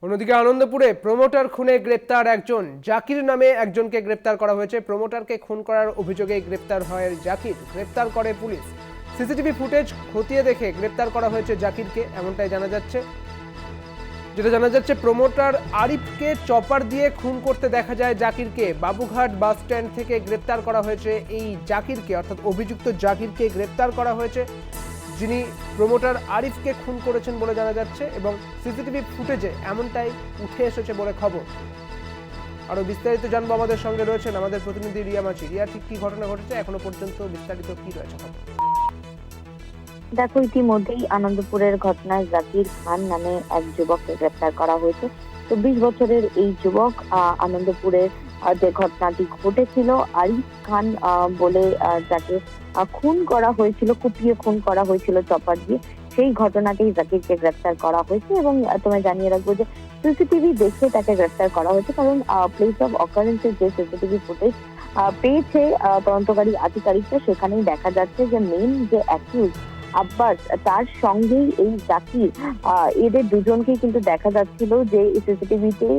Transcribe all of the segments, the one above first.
অন্যদিকে আনন্দপুরে প্রমোটার খুনে গ্রেপ্তার একজন। জাকির নামে একজনকে গ্রেপ্তার করা হয়েছে। প্রমোটারকে খুন করার অভিযোগে গ্রেপ্তার হয় জাকির। গ্রেপ্তার করে পুলিশ। সিসিটিভি ফুটেজ খতিয়ে দেখে গ্রেপ্তার করা হয়েছে জাকিরকে, এমনটাই জানা যাচ্ছে। প্রমোটার আরিফকে চপার দিয়ে খুন করতে দেখা যায় জাকিরকে। বাবুঘাট বাস স্ট্যান্ড থেকে গ্রেপ্তার করা হয়েছে এই জাকিরকে, অর্থাৎ অভিযুক্ত জাকিরকে গ্রেপ্তার করা হয়েছে, যিনি প্রমোটার আরিফকে খুন করেছেন বলে জানা যাচ্ছে এবং সিসিটিভি ফুটেজে এমনটাই উঠে এসেছে বলে খবর। আরো বিস্তারিত জানবো, আমাদের সঙ্গে রয়েছেন আমাদের প্রতিনিধি রিয়া মাঝি। রিয়া, ঠিক কি ঘটনা ঘটেছে এখনো পর্যন্ত, বিস্তারিত কি রয়েছে খবর? দেখো, ইতিমধ্যেই আনন্দপুরের ঘটনায় জাকির খান নামে এক যুবককে গ্রেপ্তার করা হয়েছে। ২৪ বছরের এই যুবক আনন্দপুরের যে ঘটনাটি ঘটেছিল, আরিফ খান বলে যাকে খুন করা হয়েছিল, কুপিয়ে খুন করা হয়েছিল চপার দিয়ে, সেই ঘটনাতেই জাকিরকে গ্রেপ্তার করা হয়েছে। এবং তোমায় জানিয়ে রাখবো যে সিসিটিভি দেখে তাকে গ্রেপ্তার করা হয়েছে, কারণ প্লেস অফ অকারেন্সের যে সিসিটিভি ফুটেজ পেয়েছে তদন্তকারী আধিকারিকরা, সেখানেই দেখা যাচ্ছে যে মেইন যে অ্যাকিউজ আব্বাস, তার সঙ্গেই এই জাকির, এদের দুজনকেই কিন্তু দেখা যাচ্ছিল যে সিসিটিভিতে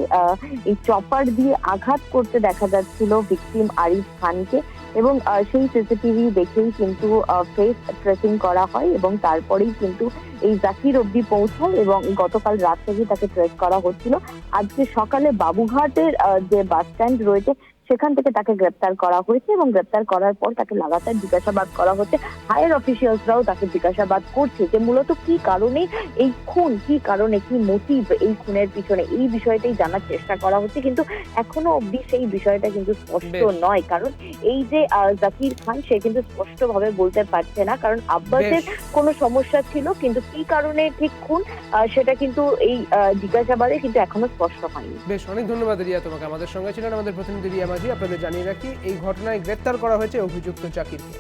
এই চপার দিয়ে আঘাত করতে দেখা যাচ্ছিল ভিকটিম আরিফ খানকে। এবং সেই সিসিটিভি দেখেই কিন্তু ফেস ট্রেসিং করা হয় এবং তারপরেই কিন্তু এই জাকির অবধি পৌঁছায় এবং গতকাল রাত থেকেই তাকে ট্রেস করা হচ্ছিল। আজকে সকালে বাবুঘাটের যে বাস স্ট্যান্ড রয়েছে সেখান থেকে তাকে গ্রেপ্তার করা হয়েছে এবং গ্রেপ্তার করার পর তাকে লাগাতার জিজ্ঞাসাবাদ করা হচ্ছে। হায়ার অফিসিয়ালসরাও তাকে জিজ্ঞাসাবাদ করছে যে মূলত কি কারণে এই খুন, কি কারণে, কি মোটিভ এই খুনের পিছনে, এই বিষয়টাই জানার চেষ্টা করা হচ্ছে। কিন্তু এখনো অবধি সেই বিষয়টা কিন্তু স্পষ্ট নয়, কারণ এই যে জাকির খান, সে কিন্তু স্পষ্ট ভাবে বলতে পারছে না, কারণ আব্বাসের কোনো সমস্যা ছিল, কিন্তু কি কারণে ঠিক খুন সেটা কিন্তু এই জিজ্ঞাসাবাদে কিন্তু এখনো স্পষ্ট হয়নি। বেশ, অনেক ধন্যবাদ রিয়া তোমাকে। আমাদের সঙ্গে ছিলেন আমাদের প্রতিনিধি রিয়া মাঝি। আপনাদের জানিয়ে রাখি, এই ঘটনায় গ্রেপ্তার করা হয়েছে অভিযুক্ত জাকিরকে।